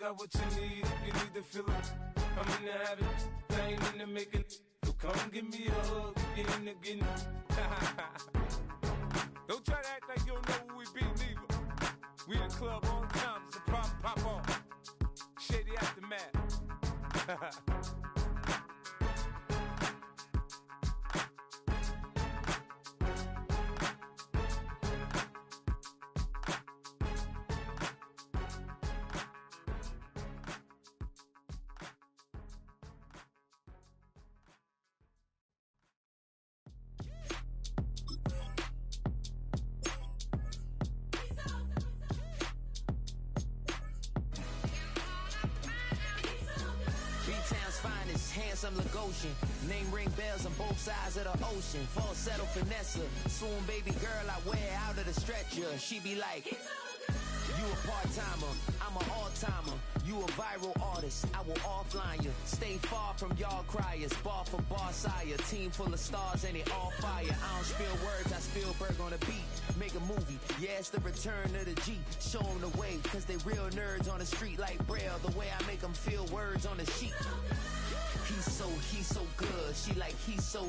got what you need if you need to feel it. I'm in the habit, I ain't in the making. So come give me a hug, get in the getting. Don't try to act like you don't know who we be, neither. We in the club all the time, it's a problem, pop on. Shady aftermath. Handsome Lagosian, name ring bells on both sides of the ocean. Falsetto finesse, soon baby girl I wear out of the stretcher. She be like, you a part-timer, I'm an all-timer. You a viral artist, I will offline you. Stay far from y'all criers, bar for bar sire. Team full of stars and it all fire. I don't spill words, I Spielberg on the beat. Make a movie, yeah, it's the return of the G. Show them the way, cause they real nerds on the street like Braille. The way I make them feel words on the sheet. He's so good. She like, he's so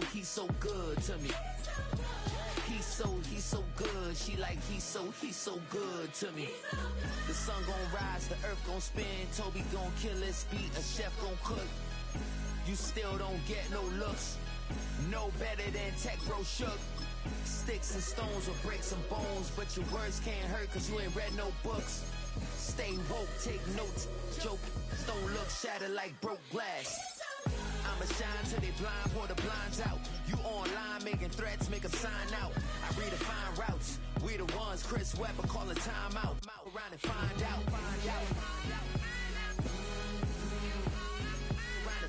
good to me. He's so good. She like, he's so good to me. The sun gon' rise, the earth gon' spin. Toby gon' kill this beat, a chef gon' cook. You still don't get no looks. No better than Tech Bro Shook. Sticks and stones will break some bones, but your words can't hurt cause you ain't read no books. Stay woke, take notes, joke. Don't look shattered like broke glass. I'ma shine till they blind, pour the blinds out. You online making threats, make them sign out. I redefine routes. We the ones Chris Webber call a timeout. Around and find out. Around and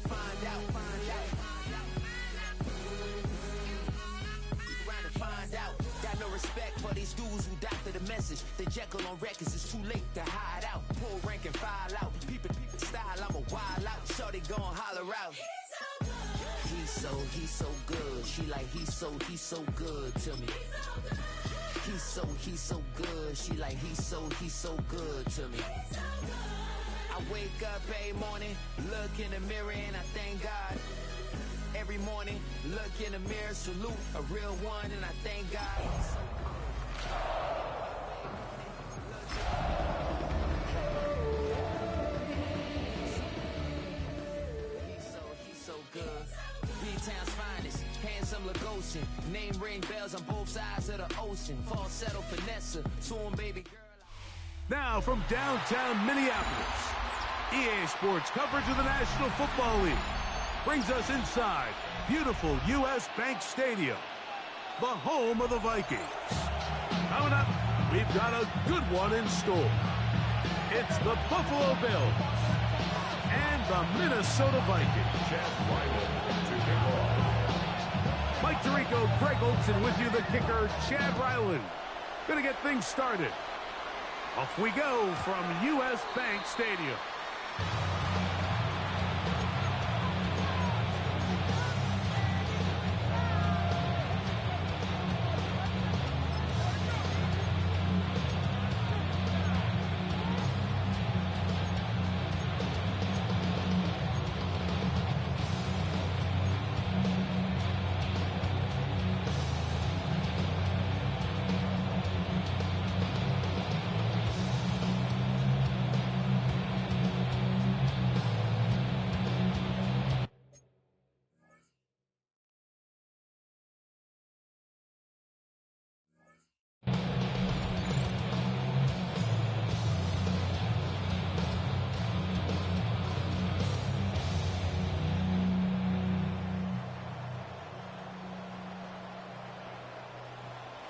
find out. Around and find out. Got no respect for these dudes who doctor the message. The Jekyll on records, it's too late to hide out. Pull rank and file out. People style, I'm a wild out. Shorty gon' holler out. He's so good. She like, he's so good to me. He's so good. She like, he's so good to me. I wake up every morning, look in the mirror and I thank God. Every morning, look in the mirror, salute a real one and I thank God. He's so good. B-Town's finest, handsome Lagosian. Name ring bells on both sides of the ocean. Falsetto finesse, soon baby girl. Now from downtown Minneapolis, EA Sports coverage of the National Football League brings us inside beautiful U.S. Bank Stadium, the home of the Vikings. Coming up, we've got a good one in store. It's the Buffalo Bills and the Minnesota Vikings. Chad Ryland to kick off. Mike Tirico, Greg Olson with you, the kicker, Chad Ryland. Gonna get things started. Off we go from U.S. Bank Stadium.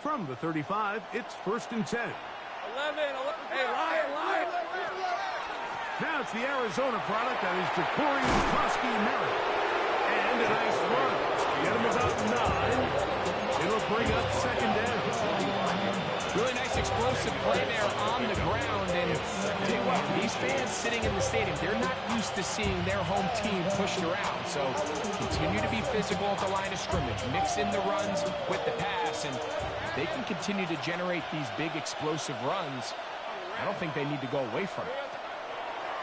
From the 35, it's 1st and 10. 11. Hey, Lion. Now it's the Arizona product, that is Ja'Cory Merritt. And a nice run. Get him about 9. It'll bring up 2nd down. Really nice explosive play there on the ground. And tell you what, for these fans sitting in the stadium, they're not used to seeing their home team pushed around. So continue to be physical at the line of scrimmage. Mix in the runs with the pass. And they can continue to generate these big explosive runs. I don't think they need to go away from it.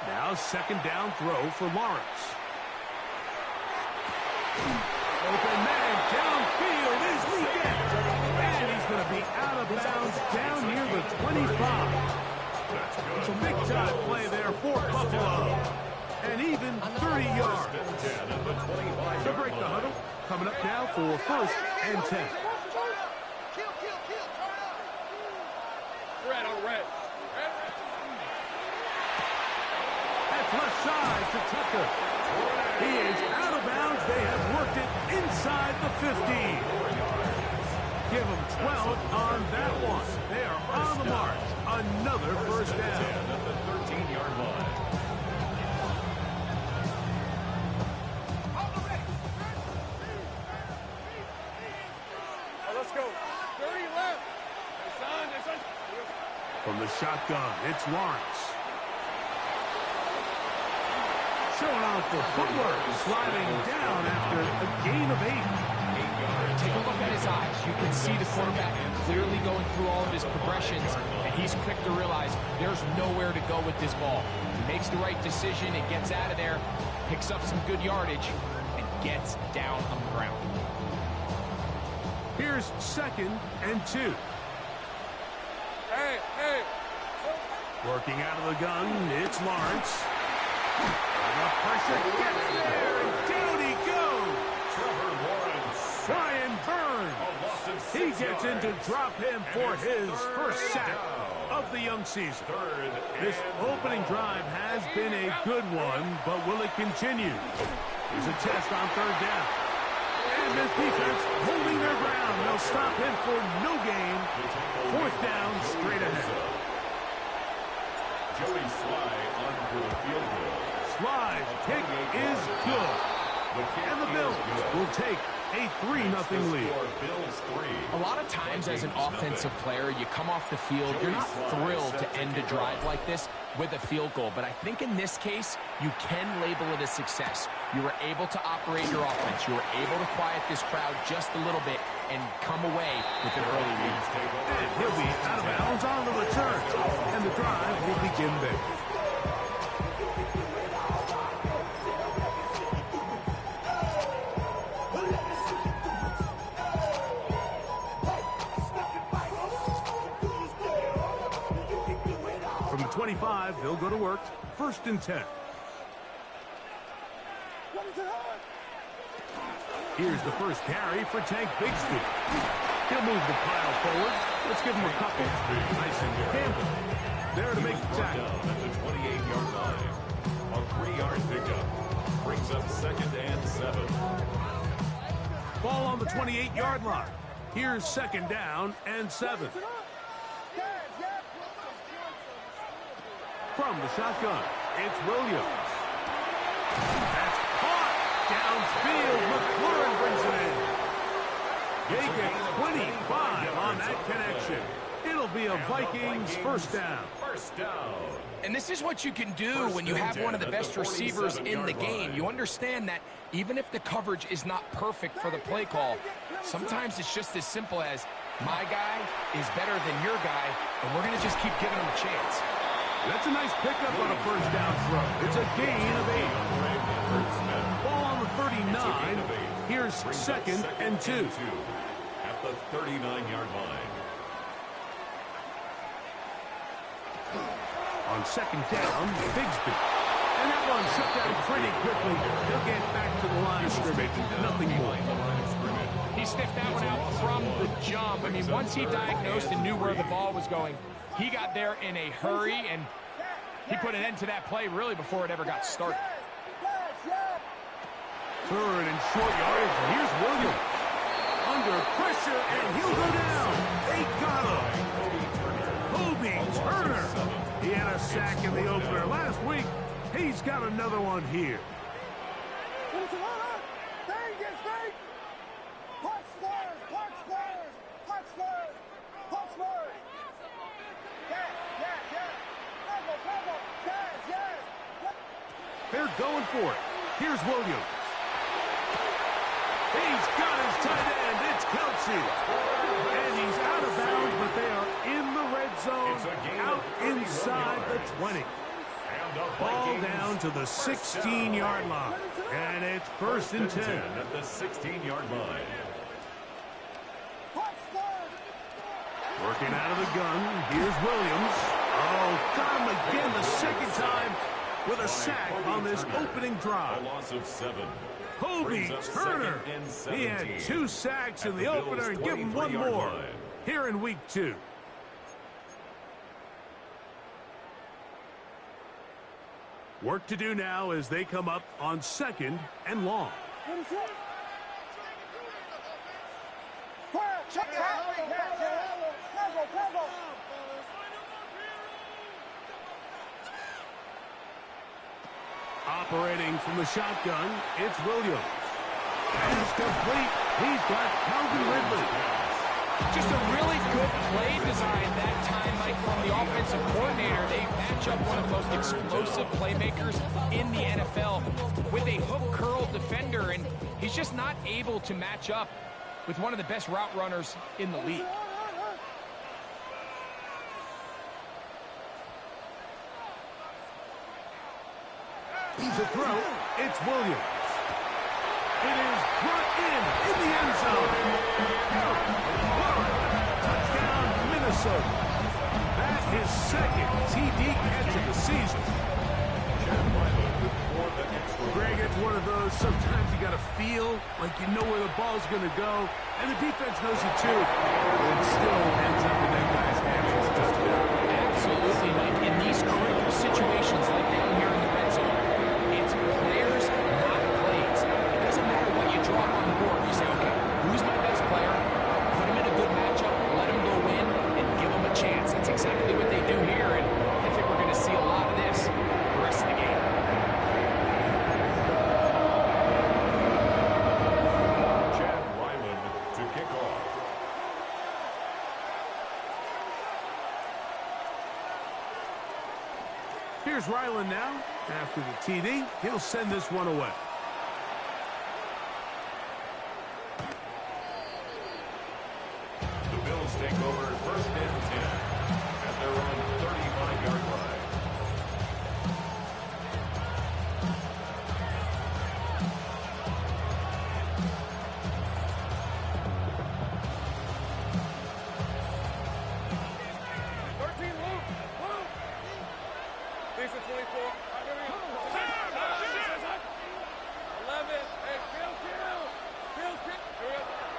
Now second down throw for Lawrence. Open man downfield is Leggett. And he's going to be out of bounds down near the 25. It's a big-time play there for Buffalo. And even 30 yards. To break the huddle, coming up now for 1st and 10. That's left side to Tucker. He is out of bounds. They have worked it inside the 15. Give them 12 on that one. They are on the mark. Another first down. At the 13-yard line. Let's go. 30 left. From the shotgun, it's Lawrence. Showing off for footwork, sliding down after a gain of 8. Take a look at his eyes. You can see the quarterback clearly going through all of his progressions, and he's quick to realize there's nowhere to go with this ball. He makes the right decision and gets out of there, picks up some good yardage, and gets down on the ground. Here's 2nd and 2. Hey. Working out of the gun, it's Lawrence. The pressure gets there, and down he goes. Trevor Lawrence. Brian Burns. He gets in to drop him for his first sack of the young season. This opening drive has been a good one, but will it continue? Here's a test on 3rd down. And this defense holding their ground. They'll stop him for no gain. 4th down, straight ahead. Joey Sly on for the field goal. Sly's kick is good. And the Bills will take a 3-0 lead. A lot of times as an offensive player, you come off the field, you're not thrilled to end a drive like this with a field goal. But I think in this case, you can label it a success. You were able to operate your offense. You were able to quiet this crowd just a little bit and come away with an early lead. And he'll be out of bounds on the return. And the drive will begin there. From the 25, they'll go to work. 1st and 10. Here's the first carry for Tank Bigsby. He'll move the pile forward. Let's give him a couple. Nice and Campbell there to make the tackle. At the 28-yard line. A 3-yard pickup. Brings up 2nd and 7. Ball on the 28-yard line. Here's 2nd down and 7. From the shotgun, it's Williams. That's caught. Downfield, McLaurin brings it in. They get 25 on that connection. It'll be a Vikings first down. And this is what you can do when you have one of the best receivers in the game. You understand that even if the coverage is not perfect for the play call, sometimes it's just as simple as my guy is better than your guy, and we're going to just keep giving him a chance. That's a nice pickup on a first down throw. It's a gain of 8. Ball on the 39. Here's 2nd and 2. At the 39-yard line. On 2nd down, Bigsby. And that one shut down pretty quickly. They'll get back to the line of scrimmage. Nothing more. He sniffed that one out from the jump. I mean, once he diagnosed and knew where the ball was going, he got there in a hurry, and he put an end to that play really before it ever got started. 3rd and short yardage. Here's Williams. Under pressure, and he'll go down. They got him. Kobe Turner. He had a sack in the opener last week. He's got another one here. They're going for it. Here's Williams. He's got his tight end. It's Kelsey. And he's out of bounds, but they are in the red zone, out inside the 20. And Ball down to the 16-yard line. And it's 1st and 10. At the 16-yard line. Working out of the gun. Here's Williams. Oh, got him again the second time with a sack on this opening drive. A loss of 7. Kobe Turner. He had 2 sacks in the opener and give him 1 more here in week 2. Work to do now as they come up on 2nd and long. Operating from the shotgun, it's Williams. Pass complete. He's got Calvin Ridley. Just a really good play design that time, Mike, from the offensive coordinator. They match up one of the most explosive playmakers in the NFL with a hook curl defender, and he's just not able to match up with one of the best route runners in the league. To throw, it's Williams. It is brought in the end zone. Touchdown, Minnesota. That is 2nd TD catch of the season. Greg, it's one of those, sometimes you got to feel like you know where the ball's going to go, and the defense knows it too. It still ends up in that guy's hands. It's a touchdown. Absolutely, Mike. In these critical situations like down here in the red zone, it's players, not plays. It doesn't matter what you drop on the board. You say, okay, who's my best player? Put him in a good matchup, let him go win, and give him a chance. That's exactly what they do here, and I think we're going to see a lot of this the rest of the game. Chad Ryland to kick off. Here's Ryland now. After the TD, he'll send this one away. The Bills take over 1st and 10 at their own 35-yard line.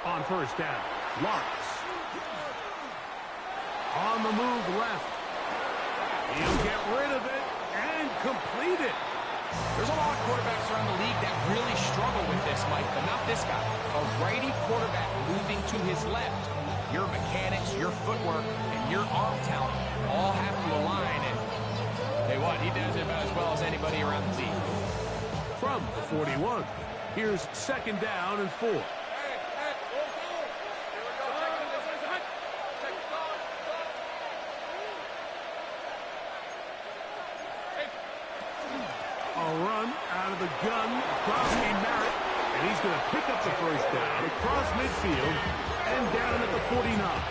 On 1st down, Lawrence. On the move left. He'll get rid of it and complete it. There's a lot of quarterbacks around the league that really struggle with this, Mike, but not this guy. A righty quarterback moving to his left. Your mechanics, your footwork, and your arm talent all have to align, and tell you what, he does it about as well as anybody around the league. From the 41, here's 2nd down and 4. A run out of the gun, Crosby Merritt, and he's going to pick up the 1st down across midfield and down at the 49.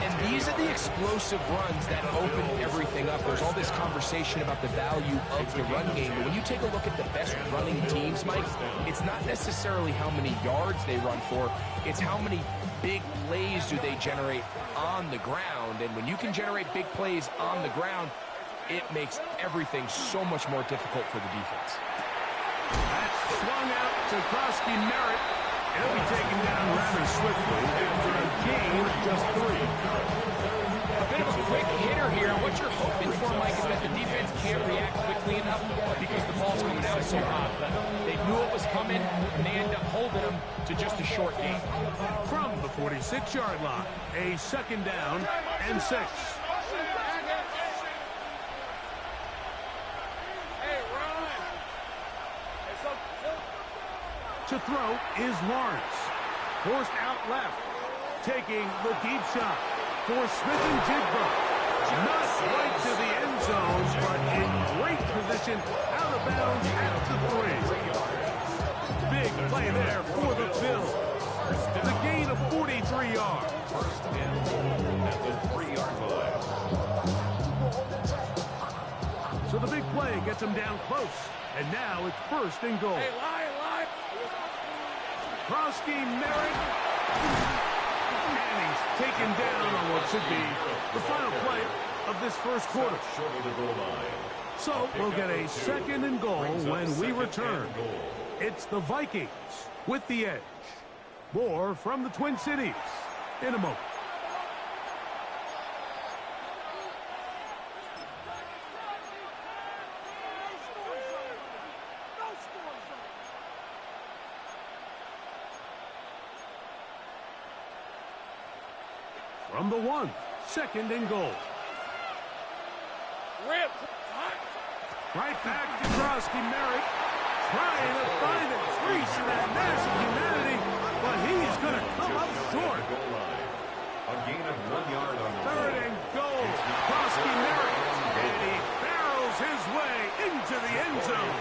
And these are the explosive runs that open everything up. There's all this conversation about the value of the run game, but when you take a look at the best running teams, Mike, it's not necessarily how many yards they run for, it's how many big plays do they generate on the ground. And when you can generate big plays on the ground, it makes everything so much more difficult for the defense. That's swung out to Krosky Merritt. He'll be taken down rather swiftly after a gain of just 3. A bit of a quick hitter here. What you're hoping for, Mike, is that the defense can't react quickly enough because the ball's coming out so hot. But they knew it was coming, and they end up holding them to just a short gain. From the 46-yard line, a 2nd down and 6. To throw is Lawrence. Forced out left. Taking the deep shot for Smith and Jigba. Not right to the end zone, but in great position out of bounds at the 3. Big play there for the Bills. The gain of 43 yards. First and 10 at the 3-yard line. So the big play gets him down close. And now it's first and goal. Hey, lie. Krosky Merritt. And he's taken down on what should be the final play of this first quarter. Short of the goal line. So we'll get a second and goal when we return. It's the Vikings with the edge. More from the Twin Cities in a moment. From the 1, second and goal. Right back to Krosky Merritt, trying to find a crease in that massive humanity, but he's going to come up short. A gain of 1 yard on the Third and goal. Krosky Merritt, and he barrels his way into the end zone.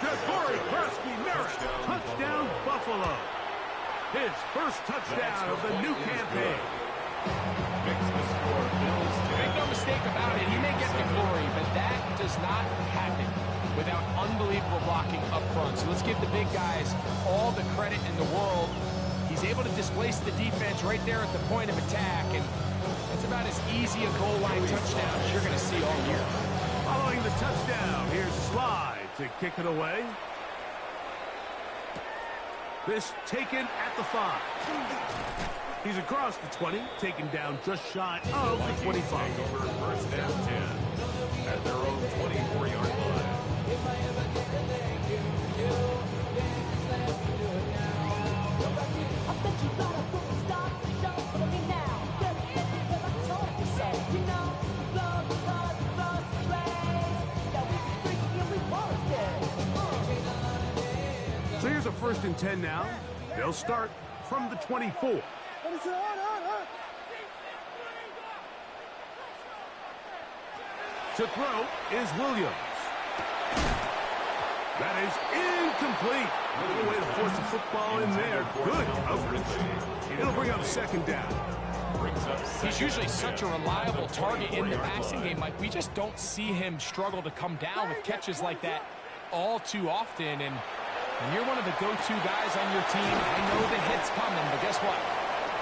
Ja'Cory Krosky Merritt, touchdown Buffalo. His first touchdown of the new campaign. Make no mistake about it, he may get the glory, but that does not happen without unbelievable blocking up front. So let's give the big guys all the credit in the world. He's able to displace the defense right there at the point of attack, and that's about as easy a goal line touchdown as you're going to see all year. Following the touchdown, here's Slide to kick it away. This taken at the 5. He's across the 20, taken down just shy of the 25. Over first down 10 at their own 24-yard line. So here's a 1st and 10 now. They'll start from the 24. To throw is Williams. That is incomplete. No way to force the football in there. Good coverage. It'll bring up 2nd down. He's usually such a reliable target in the passing game. Like, we just don't see him struggle to come down with catches like that all too often. And when you're one of the go-to guys on your team, I know the hit's coming, but guess what?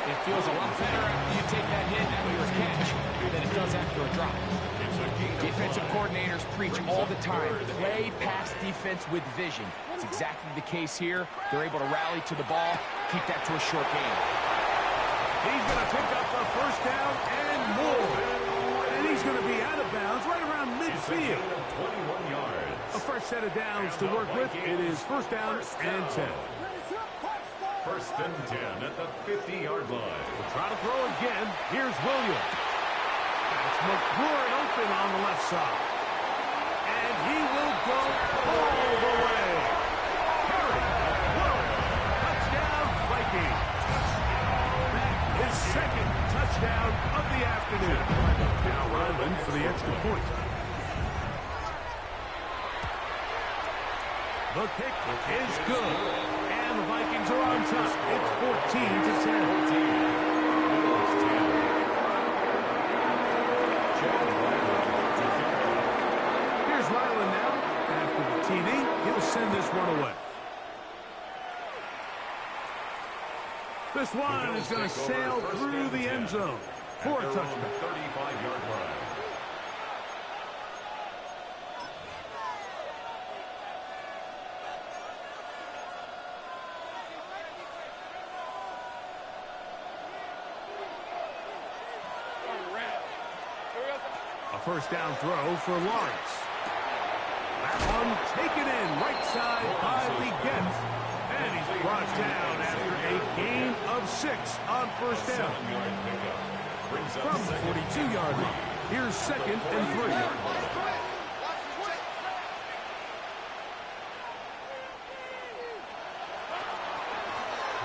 It feels a lot better after you take that hit after a catch than it does after a drop. Defensive coordinators preach all the time, play pass defense with vision. It's exactly the case here. They're able to rally to the ball, keep that to a short game. He's going to pick up the 1st down and more. And he's going to be out of bounds right around midfield. 21 yards. A fresh set of downs to work with. It is 1st down and 10. 1st and 10 at the 50-yard line. We'll try to throw again. Here's Williams. That's McClure open on the left side. And he will go all the way. Harry McClure. Touchdown, Vikings. That is 2nd touchdown of the afternoon. Now Ryland for the extra point. The kick is good. And the Vikings are on top. It's 14-10. Here's Ryland now. After the TD, he'll send this one away. This one is going to sail through the end zone for a touchdown. 35-yard line. A 1st down throw for Lawrence. That one taken in right side by Leggett. And he's brought down after a gain of 6 on 1st down. From the 42-yard line. Here's 2nd and 3.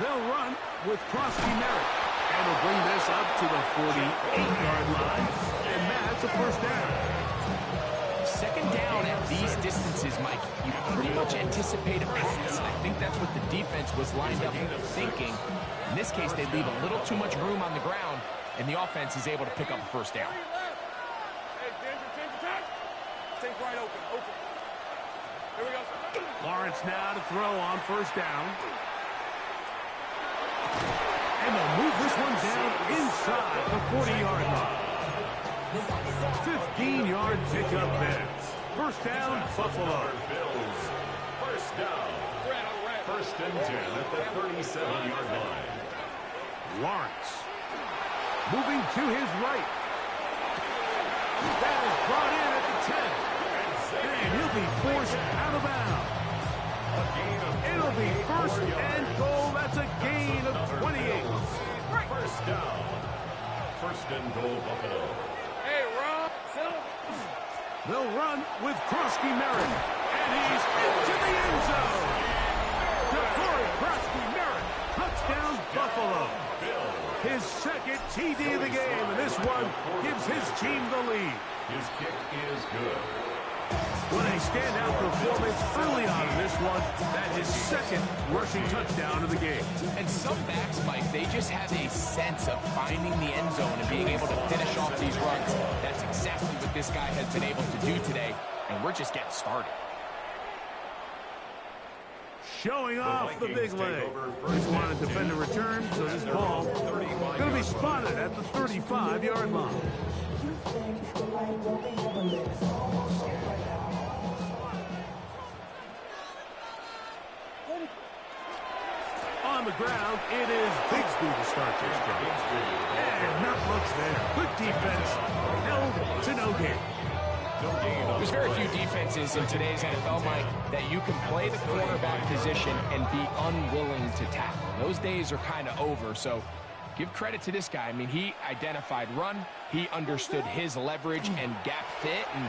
They'll run with Krosky Merritt. And they'll bring this up to the 48-yard line. And that's a 1st down. 2nd down at these distances, Mike, you pretty much anticipate a pass. I think that's what the defense was lined up thinking. In this case, they leave a little too much room on the ground, and the offense is able to pick up a 1st down. Hey, Ginger, Lawrence now to throw on first down. And they'll move this one down inside the 40-yard line. 15-yard pickup there. First down, Buffalo. Bills. First down. First and 10 at the 37-yard line. Lawrence moving to his right. That is brought in at the 10. And he'll be forced out of bounds. It'll be first and goal. That's a gain of 28. First down. First and goal, Buffalo. Hey, Rob. They'll run with Krosky Merritt. And he's into the end zone. DeCorey Krosky Merritt. Touchdown, Buffalo. His second TD of the game, and this one gives his team the lead. His kick is good. What a standout performance early on in this one. That is second rushing touchdown of the game. And some backs, Mike, they just have a sense of finding the end zone and being able to finish off these runs. That's exactly what this guy has been able to do today, and we're just getting started. Showing off the big leg. He's wanted to defend a return, so this ball going to be spotted at the 35-yard line. On the ground, it is Bigsby to start this drive. And not much there. Good defense. Held to no gain. There's very few defenses in today's NFL, Mike, that you can play the quarterback position and be unwilling to tackle. Those days are kind of over, so give credit to this guy. I mean, he identified run, he understood his leverage and gap fit, and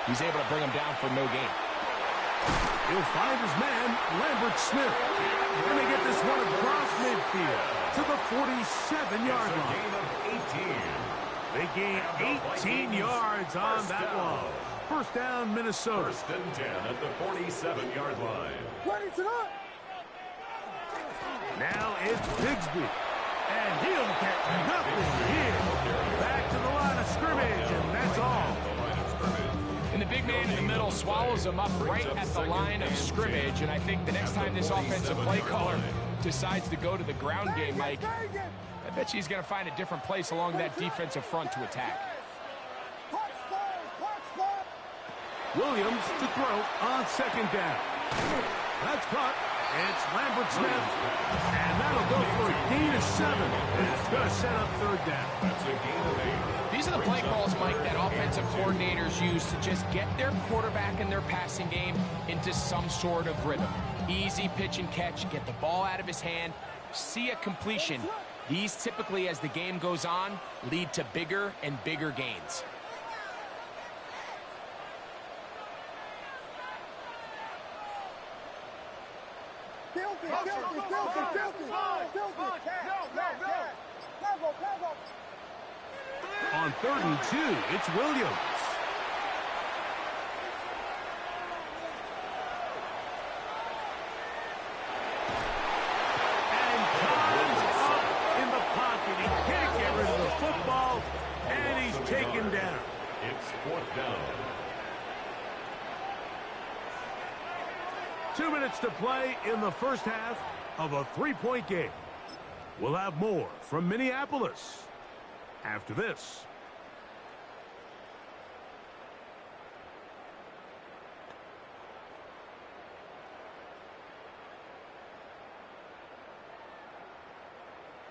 he's able to bring him down for no gain. He'll find his man, Lambert Smith. And they get this one across midfield to the 47-yard line. They gain 18 yards on that one. First down, Minnesota. First and 10 at the 47-yard line. Now it's Bigsby. And he'll get nothing here. Back to the line of scrimmage, and that's all. And the big man in the middle swallows him up right at the line of scrimmage. And I think the next time this offensive play caller decides to go to the ground game, Mike, I bet he's going to find a different place along that defensive front to attack. Williams to throw on second down. That's caught. It's Lambert Smith. And that'll go for a gain of 7. And it's going to set up third down. That's a gain of 8. These are the play calls, Mike, that offensive coordinators use to just get their quarterback and their passing game into some sort of rhythm. Easy pitch and catch, get the ball out of his hand, see a completion. These typically, as the game goes on, lead to bigger and bigger gains. On 3rd and 2, it's Williams. And Collins up in the pocket. He can't get rid of the football, and he's taken down. It's 4th down. 2 minutes to play in the first half of a 3-point game. We'll have more from Minneapolis after this.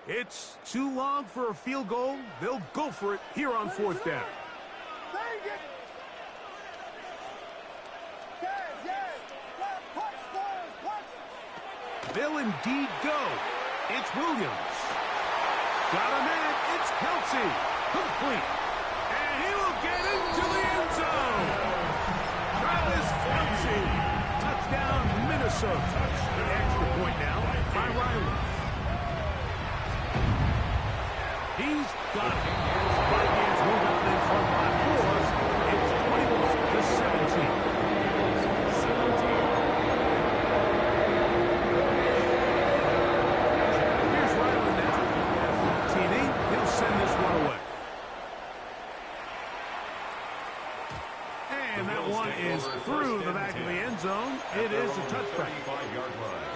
It's too long for a field goal. They'll go for it here on 4th down. They'll indeed go. It's Williams. Got a man. It's Kelsey. Complete. And he will get into the end zone. Travis Kelsey. Touchdown, Minnesota. The extra point now by Riley. He's got it. Vikings move out in front by 4. It's 21-17. Send this one away. And that one is through the back of the end zone. It is a touchback. 35-yard line.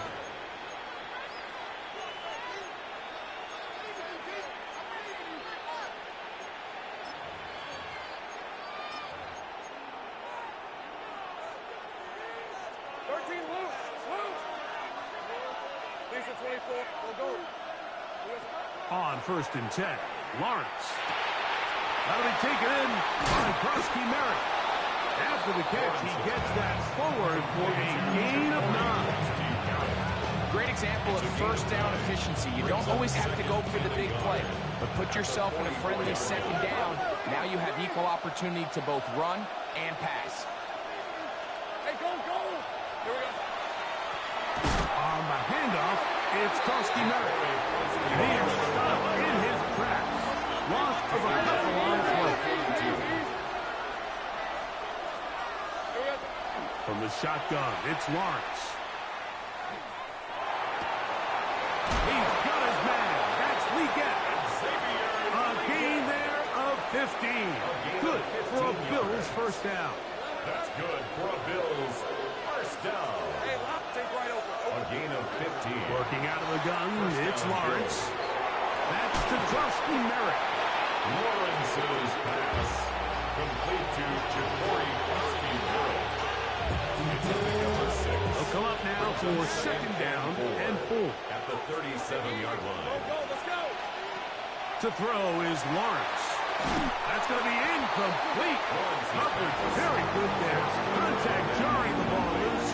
On 1st and 10, Lawrence. That'll be taken in by Krusky Merritt. After the catch, he gets that forward for a gain of 9. Great example of first down efficiency. You don't always have to go for the big play, but put yourself in a friendly second down. Now you have equal opportunity to both run and pass. Hey, go! Here we go. On the handoff, it's Krusky Merritt. He is stopped in his tracks. Loss of a couple on play. From the shotgun, it's Lawrence. He's got his man. That's weekend. A gain there of 15. Good for a Bills first down. That's good for a Bills first down. Hey, take right over. A gain of 15. Working out of the gun, it's Lawrence. That's to Krusky Merritt. Lawrence's pass complete to Jabari Krusky Merritt. They'll come up now for second down and 4. At the 37-yard line. Let's go. To throw is Lawrence. That's going to be incomplete. Covered very good there. Contact jarring the ball loose.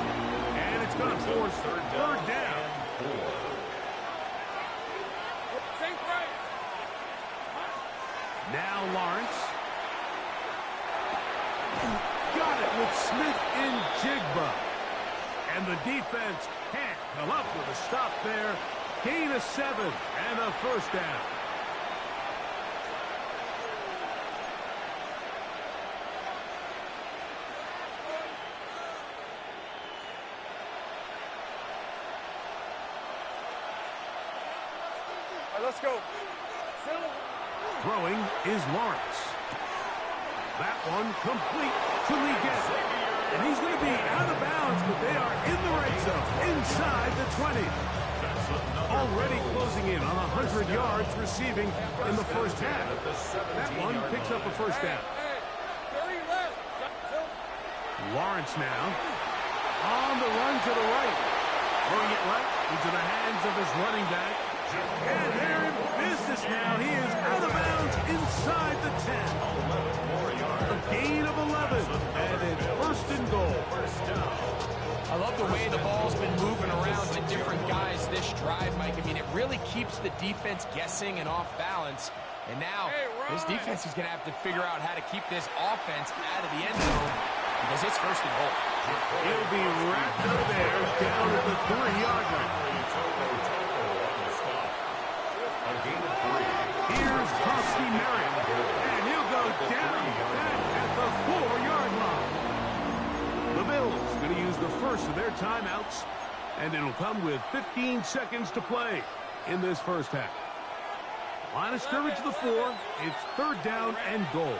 And it's going to force third down. Now Lawrence. Got it with Smith in Jigba. And the defense can't come up with a stop there. Gain of 7 and a first down. All right, let's go. Throwing is Lawrence. That one complete to Liggett. And he's going to be out of bounds, but they are in the red zone, inside the 20. Already closing in on 100 yards receiving in the first half. That one picks up a first down. Lawrence now on the run to the right. Throwing it right into the hands of his running back. And they're in business now. He is out of bounds inside the 10. A gain of 11, and it's first and goal. I love the way the ball's been moving around to different guys this drive, Mike. I mean, it really keeps the defense guessing and off balance. And now, this defense is going to have to figure out how to keep this offense out of the end zone because it's first and goal. He'll be wrapped up there down at the 3-yard line. Here's Krusky Merritt, and he'll go down back at the 4-yard line. The Bills going to use the first of their timeouts, and it'll come with 15 seconds to play in this first half. Line of scrimmage to the 4. It's third down and goal.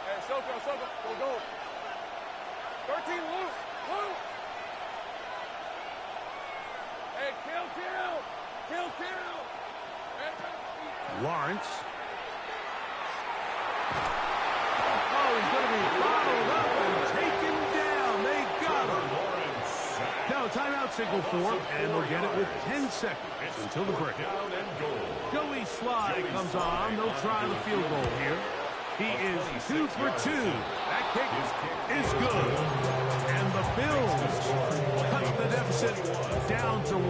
Hey, Soko, go. 13, loose. Hey, kill. Lawrence. Oh, he's going to be bottled up and taken down. They got him. Now, timeout signal for, and they'll get it with 10 seconds until the break. Joey Sly comes on. They'll try the field goal here. He is 2 for 2. That kick is good. And the Bills cut the deficit down to 1.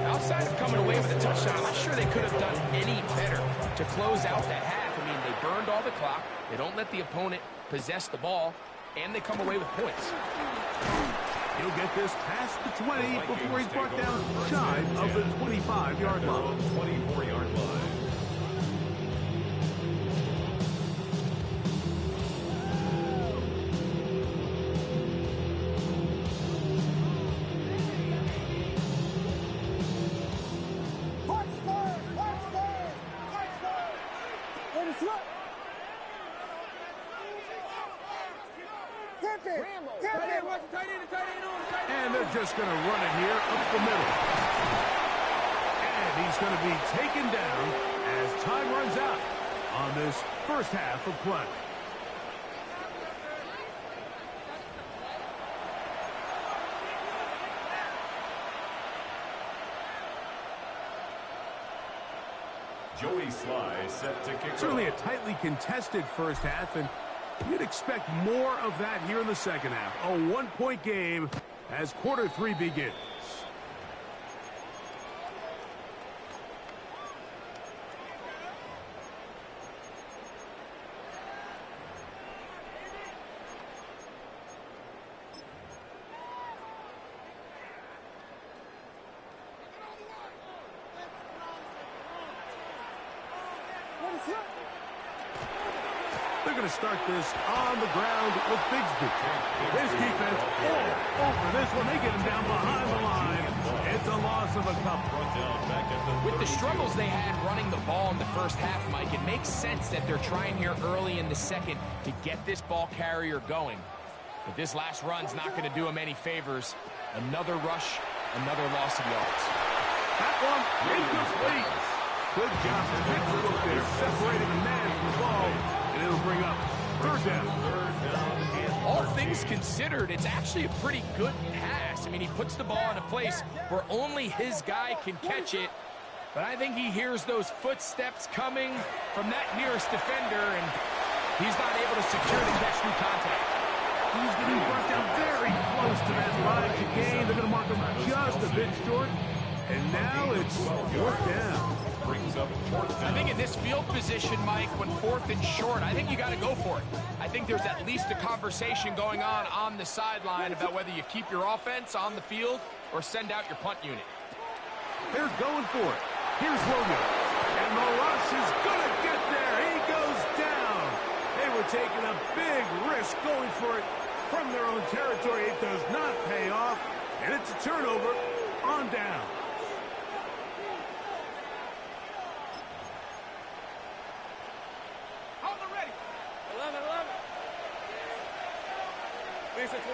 Outside of coming away with a touchdown, I'm not sure they could have done any better to close out that half. I mean, they burned all the clock. They don't let the opponent possess the ball, and they come away with points. He'll get this past the 20 before he's brought down shy of the 25-yard line. 24-yard line. And they're just going to run it here up the middle. And he's going to be taken down as time runs out on this first half of play. Joey Sly set to kick Certainly a off. tightly contested first half, and you'd expect more of that here in the second half. A one-point game as quarter three begins. They're going to start this on the ground with Bigsby. His defense all over this one. They get him down behind the line. It's a loss of a couple. With the struggles they had running the ball in the first half, Mike, it makes sense that they're trying here early in the second to get this ball carrier going. But this last run's not going to do him any favors. Another rush, another loss of yards. That one incomplete. Good job to take a look there, separating the man from the ball, and it'll bring up third down. All things considered, it's actually a pretty good pass. I mean, he puts the ball in a place where only his guy can catch it. But I think he hears those footsteps coming from that nearest defender, and he's not able to secure the catch through contact. He's getting brought down very close to that line to gain. They're going to mark him just a bit short. And now it's fourth down. Brings up fourth down. I think in this field position, Mike, when fourth and short, I think you got to go for it. I think there's at least a conversation going on the sideline about whether you keep your offense on the field or send out your punt unit. They're going for it. Here's Williams. And the rush is going to get there. He goes down. They were taking a big risk going for it from their own territory. It does not pay off. And it's a turnover on down. Lisa 24.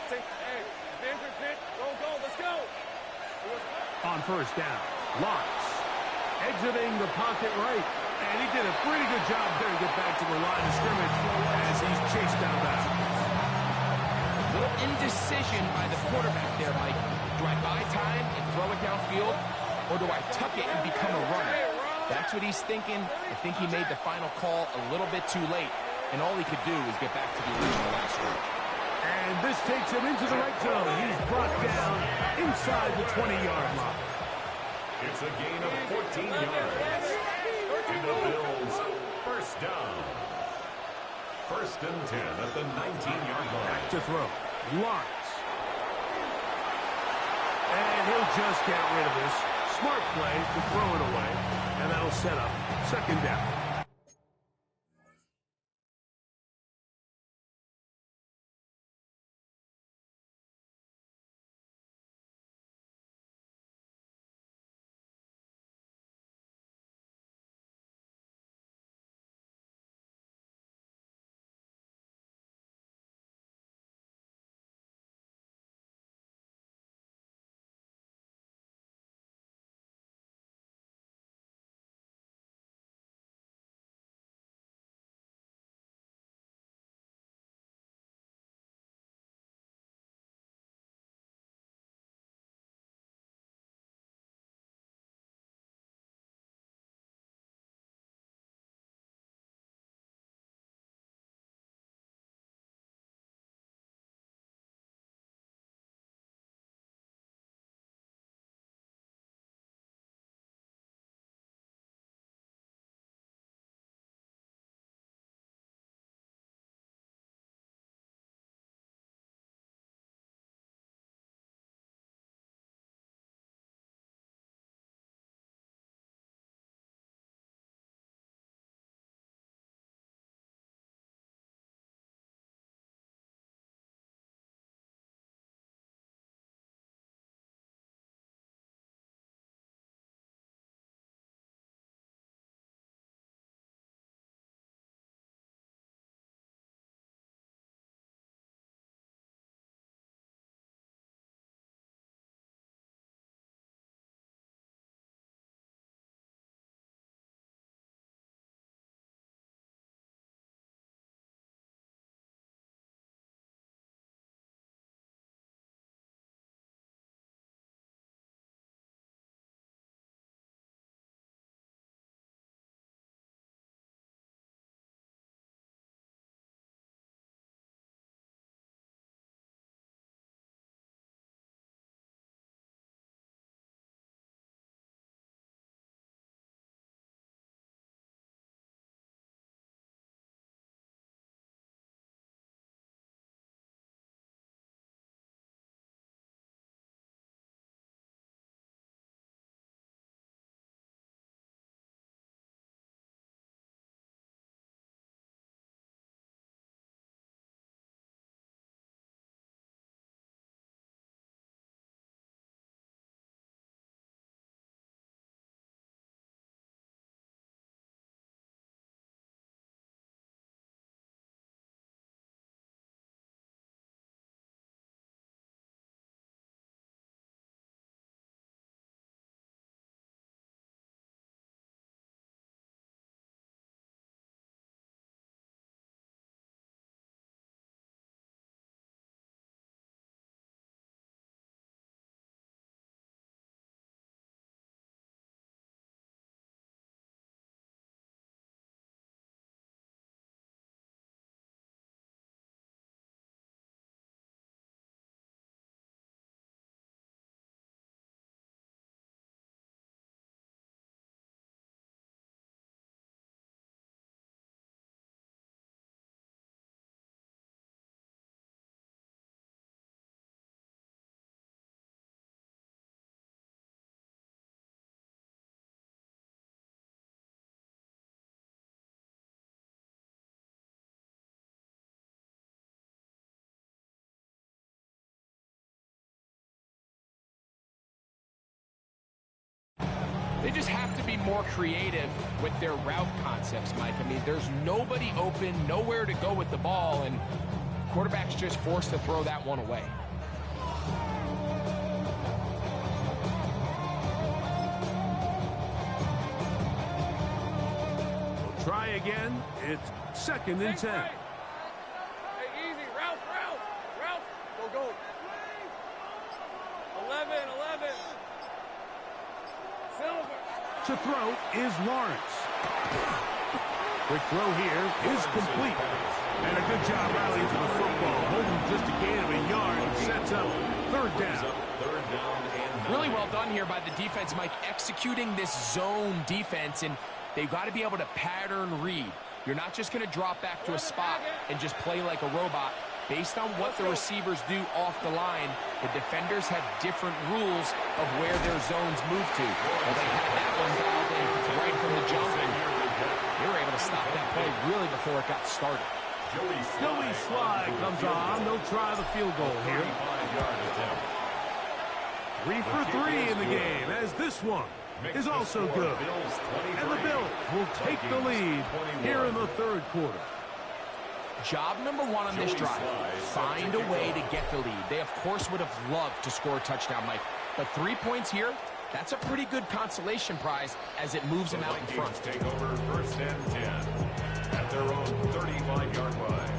Hey, Benjamin Pitt, go, let's go. On first down, Lawrence exiting the pocket right. And he did a pretty good job there to get back to the line of scrimmage as he's chased down back. Little indecision by the quarterback there, Mike. Do I buy time and throw it downfield, or do I tuck it and become a runner? That's what he's thinking. I think he made the final call a little bit too late, and all he could do was get back to the original last scrimmage. And this takes him into the right zone. He's brought down inside the 20-yard line. It's a gain of 14 yards. And the Bills first down. First and 10 at the 19-yard line. To throw, Lawrence. And he'll just get rid of this. Smart play to throw it away. And that'll set up second down. They just have to be more creative with their route concepts, Mike. I mean, there's nobody open, nowhere to go with the ball, and quarterback's just forced to throw that one away. We'll try again. It's 2nd and 10. Hey, easy. Route. Go. 11. Silver. To throw is Lawrence. Quick throw here is complete. And a good job rallying to the football. Holding just a gain of a yard and sets up 3rd down. Really well done here by the defense, Mike, executing this zone defense, and they've got to be able to pattern read. You're not just going to drop back to a spot and just play like a robot. Based on what the receivers do off the line, the defenders have different rules of where their zones move to. Well, they had that one dialed in right from the jump, and they were able to stop that play really before it got started. Joey Slye comes on. They'll try the field goal here. 3 for 3 in the game, as this one is also good. And the Bills will take the lead here in the 3rd quarter. Job number 1 on this drive, find a way to get the lead. They, of course, would have loved to score a touchdown, Mike. But 3 points here, that's a pretty good consolation prize as it moves them out in front. Take over 1st and 10 at their own 35-yard line.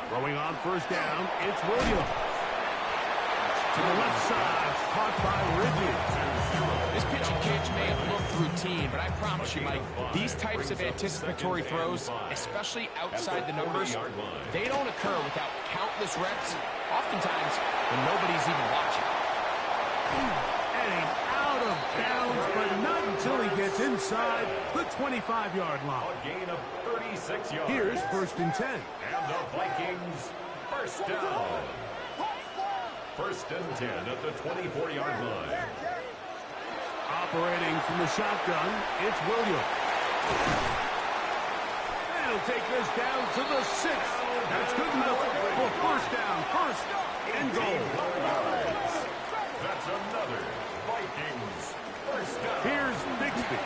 Throwing on 1st down, it's Williams. To the left side, caught by Ridley. This pitch and catch may have looked routine, but I promise you, Mike, these types of anticipatory throws, especially outside the numbers, they don't occur without countless reps, oftentimes when nobody's even watching. And he's out of bounds, but not until he gets inside the 25-yard line. A gain of 36 yards. Here's 1st and 10. And the Vikings, 1st down. 1st and 10 at the 24-yard line. Operating from the shotgun, it's Williams. And he'll take this down to the 6th. That's good enough for 1st down, 1st and goal. That's another Vikings 1st down. Here's Bixby.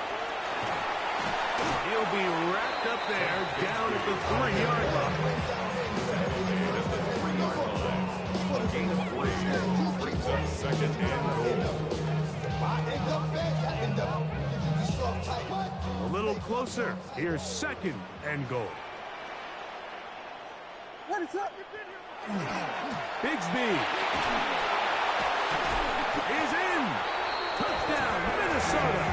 He'll be wrapped up there down at the 3-yard line. A gain of 3 brings up 2nd and goal. A little closer. Here's 2nd and goal. Bigsby is in. Touchdown, Minnesota.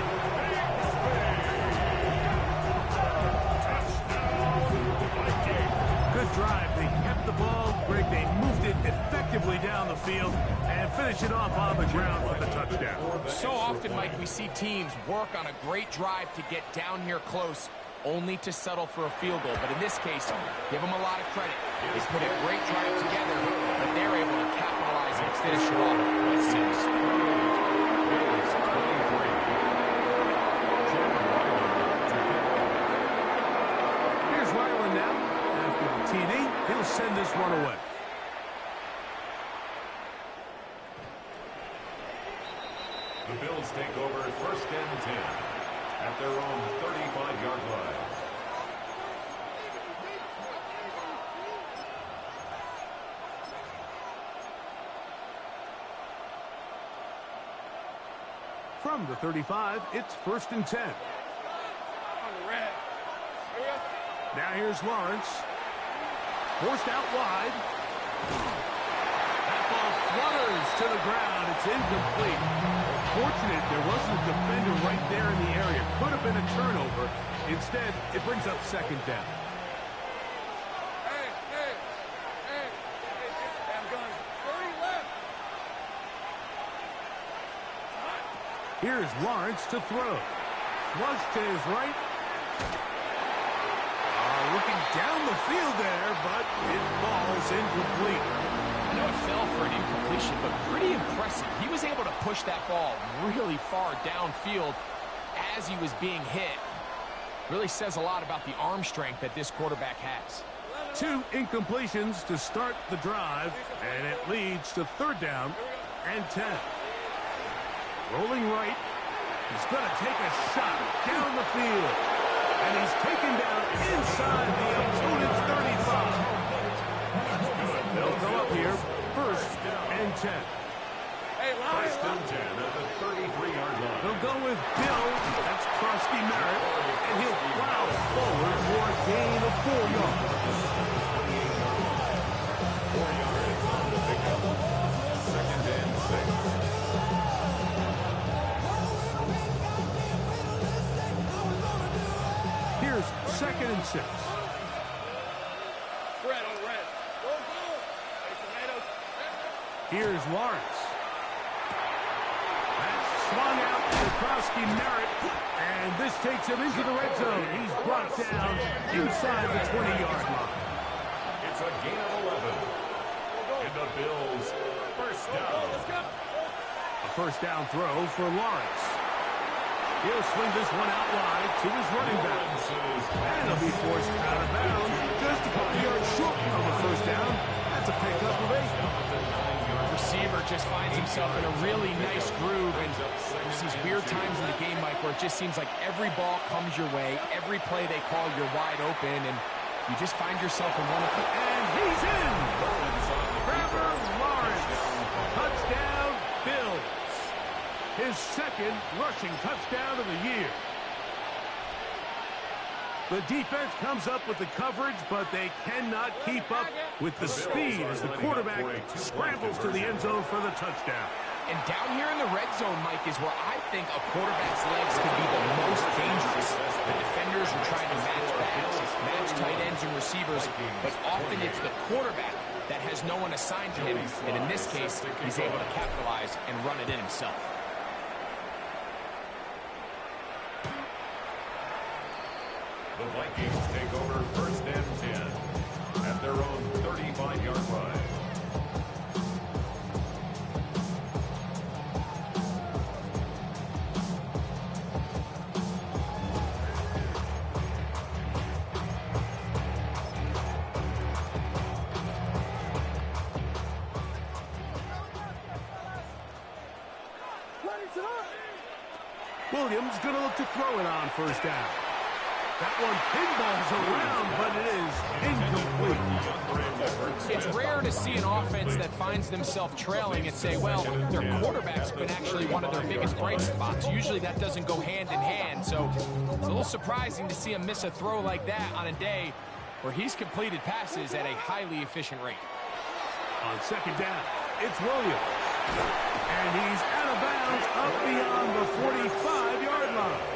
Good drive. They kept the ball. Greg, they moved it effectively down the field and finished it off on the ground for the touchdown. So often, Mike, we see teams work on a great drive to get down here close, only to settle for a field goal. But in this case, give them a lot of credit. They put a great drive together, but they're able to capitalize and finish it off with 6. He'll send this one away. The Bills take over 1st and 10 at their own 35-yard line. From the 35, it's 1st and 10. Now here's Lawrence. Forced out wide. That ball flutters to the ground. It's incomplete. Fortunate there wasn't a defender right there in the area. Could have been a turnover. Instead, it brings up 2nd down. Hey, I'm going 30 left. Here's Lawrence to throw. Flush to his right. Looking down the field there, but it falls incomplete. I know it fell for an incompletion, but pretty impressive. He was able to push that ball really far downfield. as he was being hit. Really says a lot about the arm strength that this quarterback has. 2 incompletions to start the drive, and it leads to 3rd down and 10. Rolling right. He's going to take a shot down the field. And he's taken down inside the opponent's 35. That's good. They'll go up here. 1st and 10. First and 10 at the 33-yard line. They'll go with Bill. That's Krosky Merritt. And he'll plow forward for a gain of 4 yards. 4 yards on the pickup. 2nd and 6. Here's 2nd and 6. Here's Lawrence. That's swung out to Krosky Merritt, and this takes him into the red zone. He's brought down inside the 20-yard line. It's a gain of 11. And the Bills, 1st down. A 1st down throw for Lawrence. He'll swing this one out wide to his running back. And he'll be forced out of bounds just a couple yards short of a 1st down. That's a pickup of 8. Receiver just finds himself in a really nice groove, and there's these weird times in the game, Mike, where it just seems like every ball comes your way, every play they call, you're wide open, and you just find yourself in one of them. And he's in! Trevor Lawrence, touchdown Bills. His 2nd rushing touchdown of the year. The defense comes up with the coverage, but they cannot keep up with the speed as the quarterback scrambles to the end zone for the touchdown. And down here in the red zone, Mike, is where I think a quarterback's legs could be the most dangerous. The defenders are trying to match backs, match tight ends and receivers, but often it's the quarterback that has no one assigned to him, and in this case, he's able to capitalize and run it in himself. The Vikings take over 1st and 10 at their own 35-yard line. Williams going to look to throw it on 1st down. That one pinballs around, but it is incomplete. It's rare to see an offense that finds themselves trailing and say, well, their quarterback's been actually one of their biggest bright spots. Usually that doesn't go hand in hand, so it's a little surprising to see him miss a throw like that on a day where he's completed passes at a highly efficient rate. On 2nd down, it's Williams. And he's out of bounds up beyond the 45-yard line.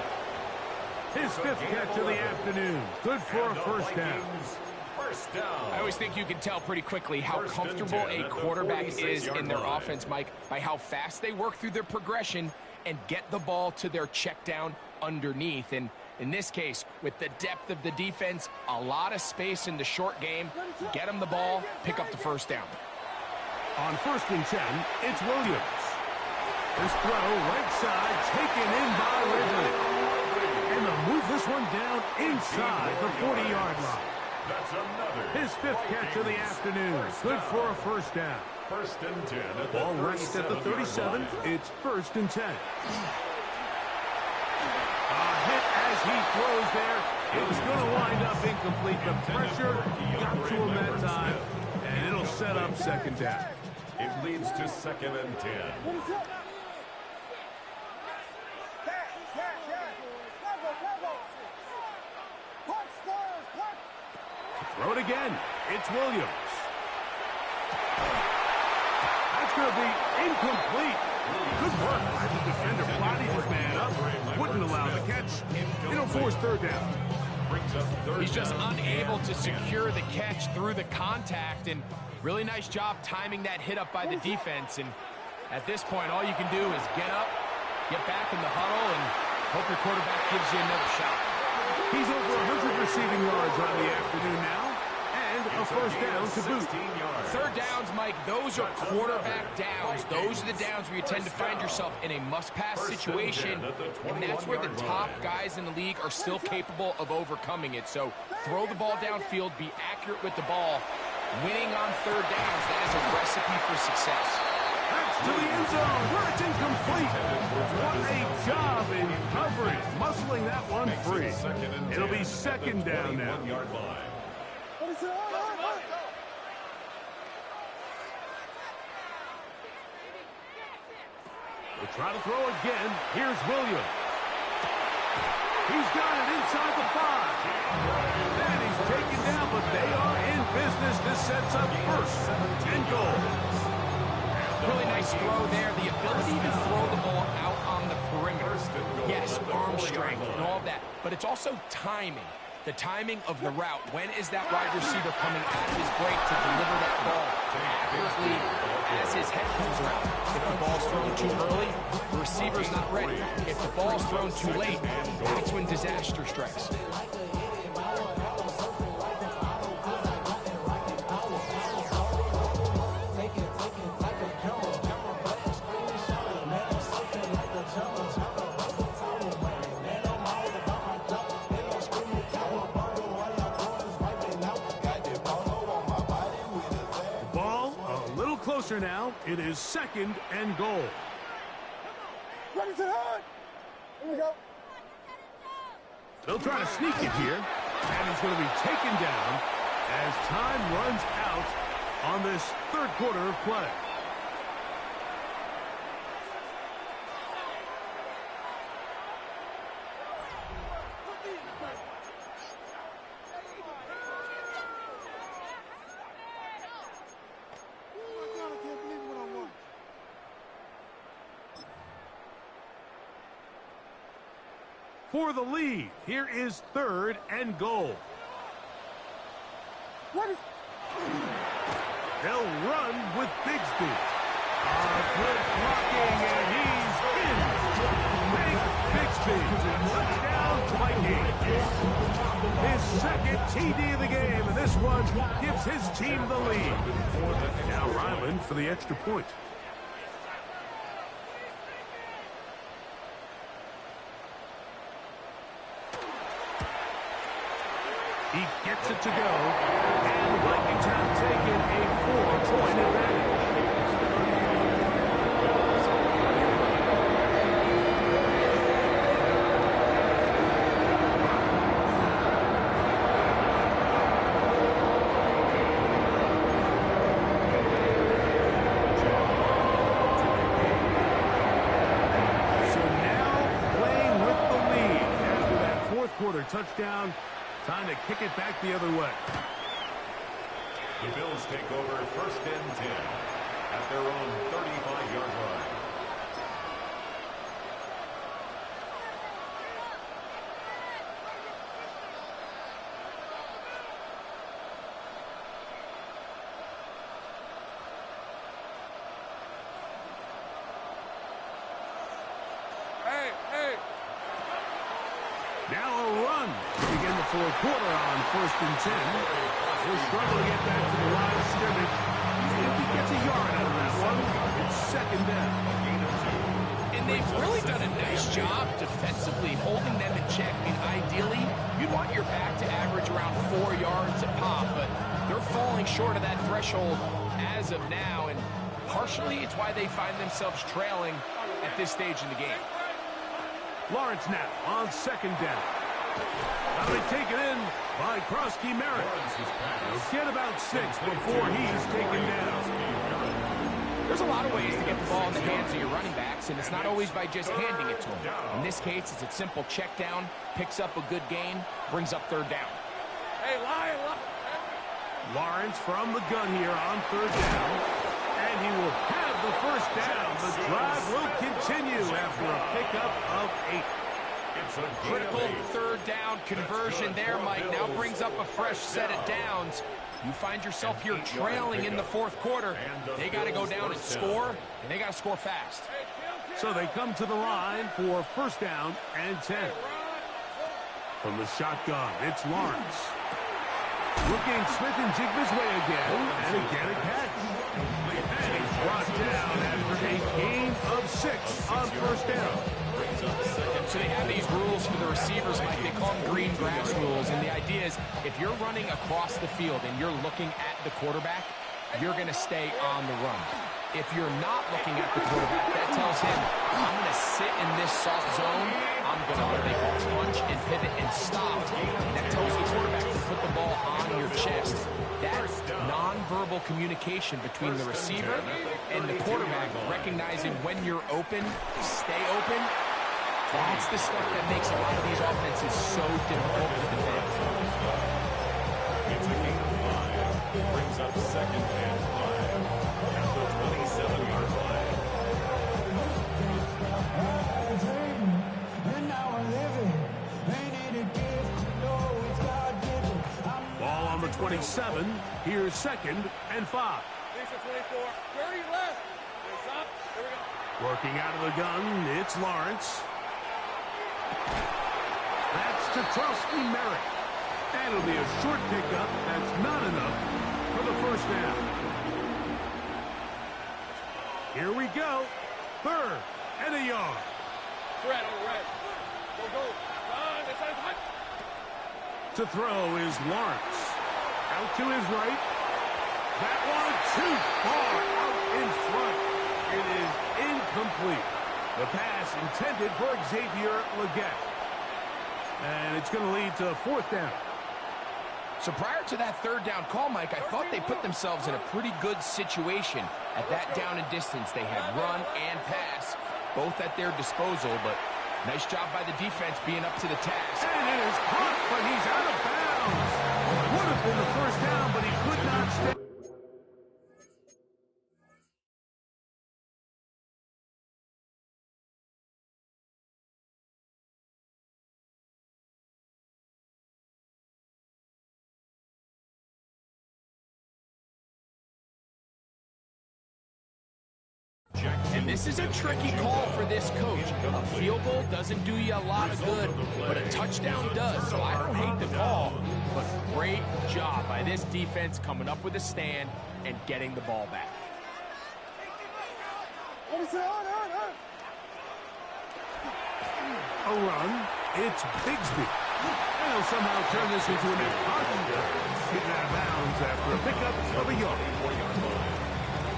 His 5th catch of the afternoon. Good for a 1st down. I always think you can tell pretty quickly how comfortable a quarterback is in their offense, Mike, by how fast they work through their progression and get the ball to their check down underneath. And in this case, with the depth of the defense, a lot of space in the short game, get them the ball, pick up the 1st down. On 1st and 10, it's Williams. This throw right side taken in by Ridley. And they'll move this one down inside the 40-yard line. That's another. His 5th catch of the afternoon. Good for a 1st down. 1st and 10 at the Ball rests at the 37. It's 1st and 10. A hit as he throws there. It was going to wind up incomplete. The pressure got to him that time, and it'll set up 2nd down. It leads to 2nd and 10. Throw it again. It's Williams. That's going to be incomplete. Good work by the defender. Bodied his man up. Wouldn't allow the catch. It'll force 3rd down. He's just unable to secure the catch through the contact, and really nice job timing that hit up by the defense. And at this point, all you can do is get up, get back in the huddle, and hope your quarterback gives you another shot. He's over 100 receiving yards on the afternoon now, and a first down to boot. Third downs, Mike, those are quarterback downs. Those are the downs where you tend to find yourself in a must-pass situation, and that's where the top guys in the league are still capable of overcoming it. So throw the ball downfield, be accurate with the ball. Winning on third downs, that is a recipe for success. That's to the end zone, where it's incomplete. What a job in coverage, muscling that one free. It'll be second down now. We'll try to throw again. Here's Williams. He's got it inside the 5. And he's taken down, but they are in business. This sets up first and goal. Really nice throw there. The ability to throw the ball out on the perimeter. Yes, arm strength and all of that. But it's also timing. The timing of the route. When is that wide receiver coming out of his break to deliver that ball accurately as his head comes around? If the ball's thrown too early, the receiver's not ready. If the ball's thrown too late, that's when disaster strikes. Closer now. It is second and goal. Ready to hurt. Here we go. They'll try to sneak it here. And he's going to be taken down as time runs out on this third quarter of play. For the lead, here is third and goal. They'll run with Bigsby. Good blocking, and he's in. Big Bigsby, touchdown Vikings. His second TD of the game, and this one gives his team the lead. Now Ryland for the extra point. He gets it to go, and the Vikings have taken a 4-point advantage. So now playing with the lead after that fourth quarter touchdown. Time to kick it back the other way. The Bills take over first and 10 at their own 35-yard line. Now a run to begin the fourth quarter on first and 10. He'll struggle to get back to the line of scrimmage. If he gets a yard out of that one, it's second down. And they've really done a nice job defensively holding them in check. I mean, ideally, you'd want your back to average around 4 yards a pop, but they're falling short of that threshold as of now, and partially it's why they find themselves trailing at this stage in the game. Lawrence now on second down. Now they take it in by Krosky Merritt. He'll get about 6 before he's taken down. There's a lot of ways to get the ball in the hands of your running backs, and it's not always by just handing it to them. In this case, it's a simple check down, picks up a good gain, brings up third down. Hey, Lion. Lawrence from the gun here on third down. And he will have the first down. The drive will continue after a pickup of 8. Critical third down conversion there, Mike. Now brings up a fresh set of downs. You find yourself here trailing in the fourth quarter. They got to go down and score, and they got to score fast. So they come to the line for first down and 10. From the shotgun, it's Lawrence. Looking Smith and Jigba's way again, and again a catch. And he's brought down after a gain of 6 on first down. So they have these rules for the receivers, Mike. They call them green grass rules. And the idea is if you're running across the field and you're looking at the quarterback, you're going to stay on the run. If you're not looking at the quarterback, that tells him, I'm going to sit in this soft zone. I'm going to, what they call, punch and pivot and stop. And that tells the quarterback to put the ball on your chest. That nonverbal communication between the receiver and the quarterback, recognizing when you're open, stay open, that's the stuff that makes a lot of these offenses so difficult to defend. It's a gain of 5. Brings up 2nd and 5 at the 27-yard line. Ball on the 27. Here's 2nd and 5. Lisa 24. 30 left. Stop. Here we go. Working out of the gun, it's Lawrence. That's Tatrowski Merrick. And it'll be a short pickup. That's not enough for the first down. Here we go. 3rd and a yard. Red on the red. Go, go. Run. This is hot. To throw is Lawrence. Out to his right. That one too far out in front. It is incomplete. The pass intended for Xavier Legette. And it's going to lead to 4th down. So prior to that 3rd down call, Mike, I thought they put themselves in a pretty good situation at that down and distance. They had run and pass, both at their disposal, but nice job by the defense being up to the task. And it is caught, but he's out of bounds. Would have been the first down, but he could not stay. And this is a tricky call for this coach. A field goal doesn't do you a lot of good, but a touchdown does. So I don't hate the call, but great job by this defense coming up with a stand and getting the ball back. A run. It's Bigsby. And he'll somehow turn this into an impossible. Getting out of bounds after a pickup of a yard. 4-yard line.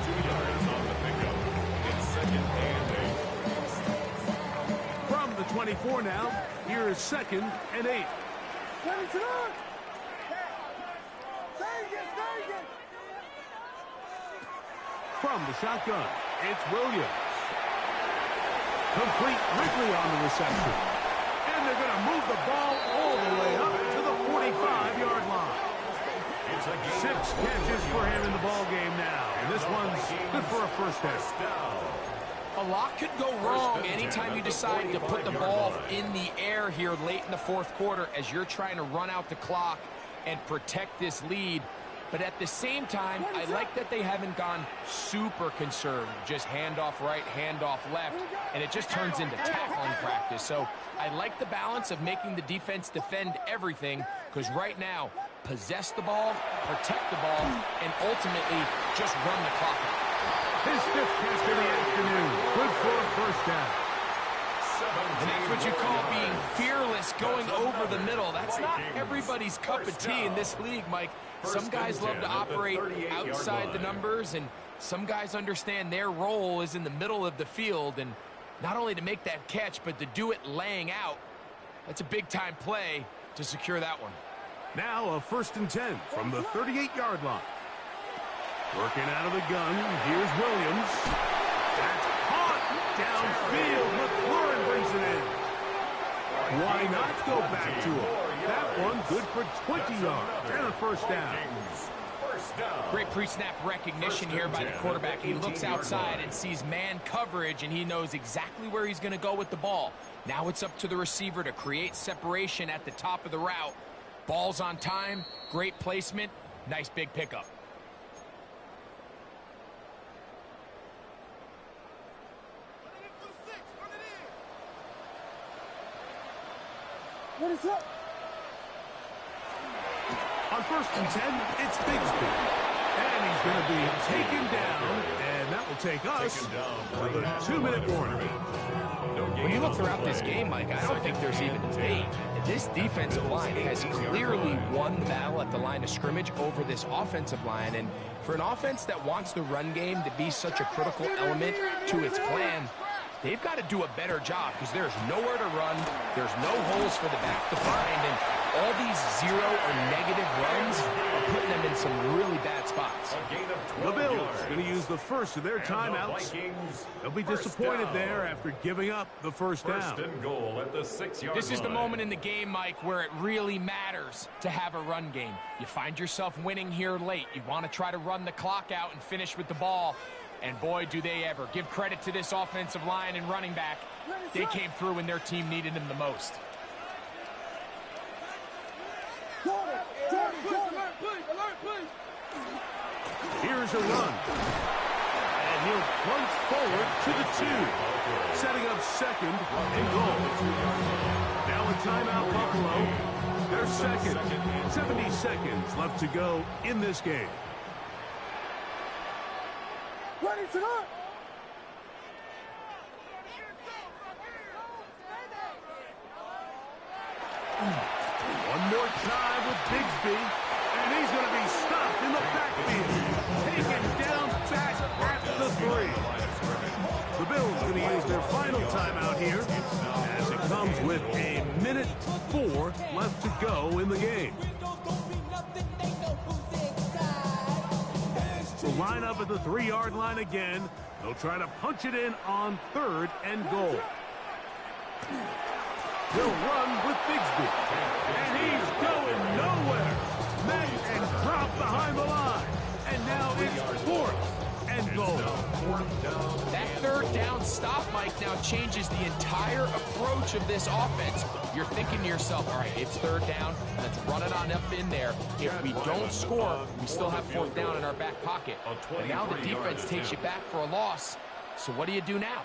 2 yards on the pickup. It's 2nd and 8. From the 24 now, here is 2nd and 8. From the shotgun, it's Williams. Complete Wrigley on the reception. And they're going to move the ball all the way up to the 45-yard line. 6 catches for him in the ball game now. And this one's good for a first down. A lot could go wrong anytime you decide to put the ball in the air here late in the 4th quarter as you're trying to run out the clock and protect this lead. But at the same time, I like that they haven't gone super conservative. Just handoff right, handoff left, and it just turns into tackling practice. So I like the balance of making the defense defend everything, because right now, possess the ball, protect the ball, and ultimately just run the clock out. His 5th catch of the afternoon. Good for a first down. And that's what you call being fearless, going over the middle. That's not everybody's cup of tea in this league, Mike. Some guys love to operate outside the numbers, and some guys understand their role is in the middle of the field, and not only to make that catch, but to do it laying out. That's a big-time play to secure that one. Now a 1st and 10 from the 38-yard line. Working out of the gun, here's Williams. That's caught downfield. McLaurin brings it in. Why not go back to him? That one good for 20 yards and a first down. Great pre-snap recognition here by the quarterback. He looks outside and sees man coverage, and he knows exactly where he's going to go with the ball. Now it's up to the receiver to create separation at the top of the route. Ball's on time, great placement, nice big pickup. A On 1st and 10, it's Bigsby. And he's going to be taken down, and that will take us to the 2-minute warning. When you look throughout this game, Mike, I don't think there's even debate. This defensive line has clearly won the battle at the line of scrimmage over this offensive line. And for an offense that wants the run game to be such a critical element to its plan, they've got to do a better job because there's nowhere to run. There's no holes for the back to find. And all these 0 or negative runs are putting them in some really bad spots. The Bills going to use the first of their timeouts. They'll be disappointed there after giving up the first down. First and goal at the 6-yard line. This is the moment in the game, Mike, where it really matters to have a run game. You find yourself winning here late. You want to try to run the clock out and finish with the ball. And boy, do they ever. Give credit to this offensive line and running back. They came through when their team needed them the most. Here's a run. And he'll plunge forward to the 2. Setting up 2nd and goal. Now a timeout, Buffalo. Their second. 70 seconds left to go in this game. Ready to go. One more time with Bigsby, and he's going to be stopped in the backfield. Taken down back at the 3. The Bills going to use their final timeout here as it comes with a minute 4 left to go in the game. They'll line up at the 3-yard line again. They'll try to punch it in on 3rd and goal. He'll run with Bigsby. And he's going nowhere. Met and dropped behind the line. And now it's 4th and goal. That 3rd down stop, Mike, now changes the entire approach of this offense. You're thinking to yourself, all right, it's 3rd down. Let's run it on up in there. If we don't score, we still have 4th down in our back pocket. And now the defense takes you back for a loss. So what do you do now?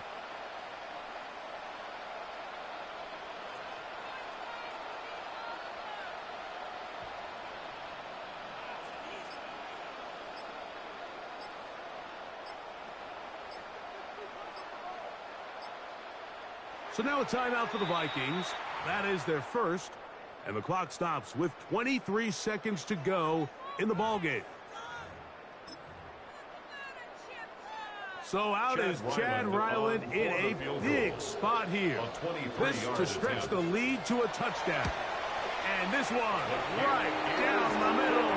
So now a timeout for the Vikings. That is their first. And the clock stops with 23 seconds to go in the ballgame. So out is Chad Ryland in a big spot here. This to stretch the lead to a touchdown. And this one right down the middle.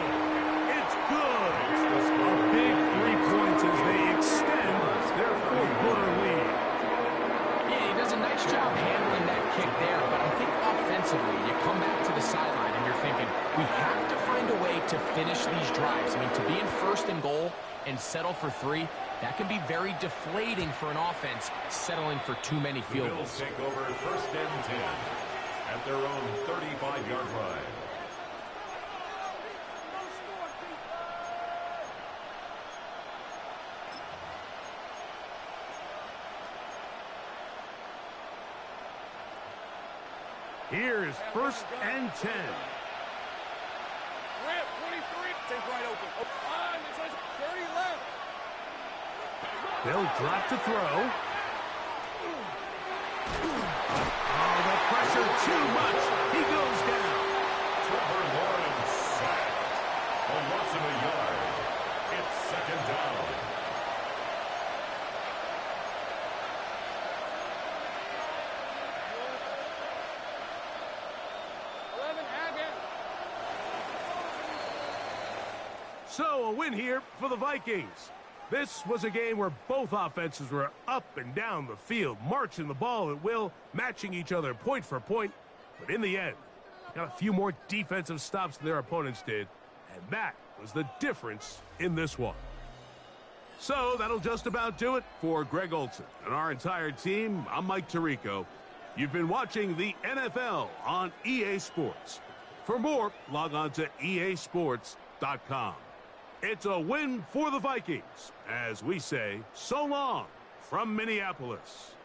It's good. A big 3 points as they extend their 4th quarter lead. Nice job handling that kick there, but I think offensively, you come back to the sideline and you're thinking, we have to find a way to finish these drives. I mean, to be in 1st and goal and settle for 3, that can be very deflating for an offense settling for too many field goals. The Bills take over 1st and 10 at their own 35-yard line. Here's 1st and 10. Rip, 23. Take right open. Line, it says 30 left. They'll drop to throw. Oh, the pressure too much. He goes down. Trevor Lawrence sacked. A loss of a yard. It's 2nd down. So a win here for the Vikings. This was a game where both offenses were up and down the field, marching the ball at will, matching each other point for point. But in the end, they got a few more defensive stops than their opponents did, and that was the difference in this one. So that'll just about do it for Greg Olson and our entire team. I'm Mike Tirico. You've been watching the NFL on EA Sports. For more, log on to easports.com. It's a win for the Vikings, as we say so long from Minneapolis.